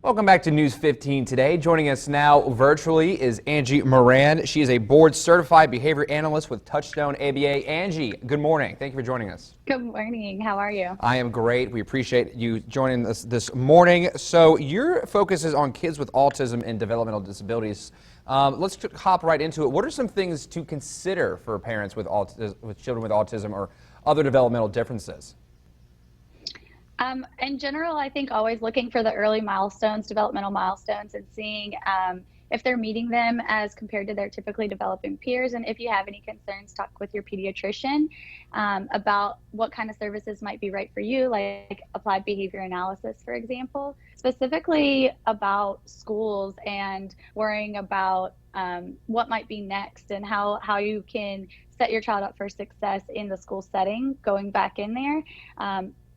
Welcome back to News 15 today. Joining us now virtually is Angie Moran. She is a board certified behavior analyst with Touchstone ABA. Angie, good morning. Thank you for joining us. Good morning. How are you? I am great. We appreciate you joining us this morning. So your focus is on kids with autism and developmental disabilities. Let's hop right into it. What are some things to consider for parents with children with autism or other developmental differences? In general, I think always looking for the early milestones, developmental milestones, and seeing if they're meeting them as compared to their typically developing peers. And if you have any concerns, talk with your pediatrician about what kind of services might be right for you, like applied behavior analysis, for example, specifically about schools and worrying about what might be next and how you can set your child up for success in the school setting, going back in there.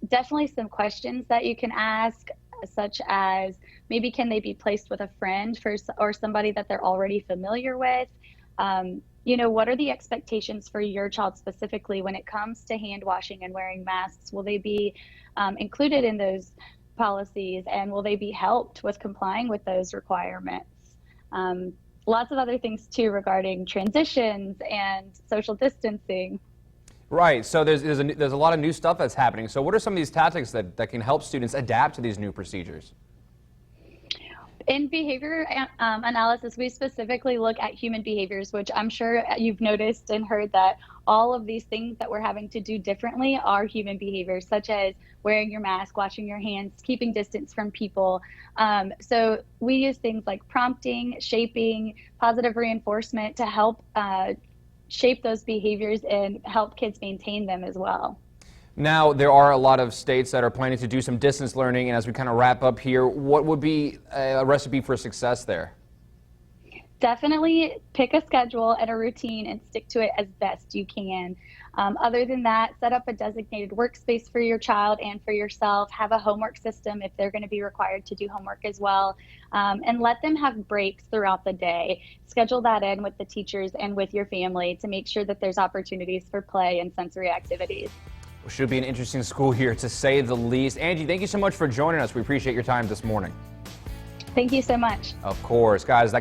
Definitely some questions that you can ask, such as maybe can they be placed with a friend or somebody that they're already familiar with? What are the expectations for your child specifically when it comes to hand washing and wearing masks? Will they be included in those policies, and will they be helped with complying with those requirements? Lots of other things too regarding transitions and social distancing. Right, so there's a lot of new stuff that's happening. So what are some of these tactics that can help students adapt to these new procedures? In behavior analysis, we specifically look at human behaviors, which I'm sure you've noticed and heard that all of these things that we're having to do differently are human behaviors, such as wearing your mask, washing your hands, keeping distance from people. So we use things like prompting, shaping, positive reinforcement to help shape those behaviors and help kids maintain them as well. Now, there are a lot of states that are planning to do some distance learning, and as we kind of wrap up here, what would be a recipe for success there? Definitely pick a schedule and a routine and stick to it as best you can. Other than that, set up a designated workspace for your child and for yourself. Have a homework system if they're going to be required to do homework as well. And let them have breaks throughout the day. Schedule that in with the teachers and with your family to make sure that there's opportunities for play and sensory activities. Should be an interesting school year, to say the least. Angie, thank you so much for joining us. We appreciate your time this morning. Thank you so much. Of course, guys.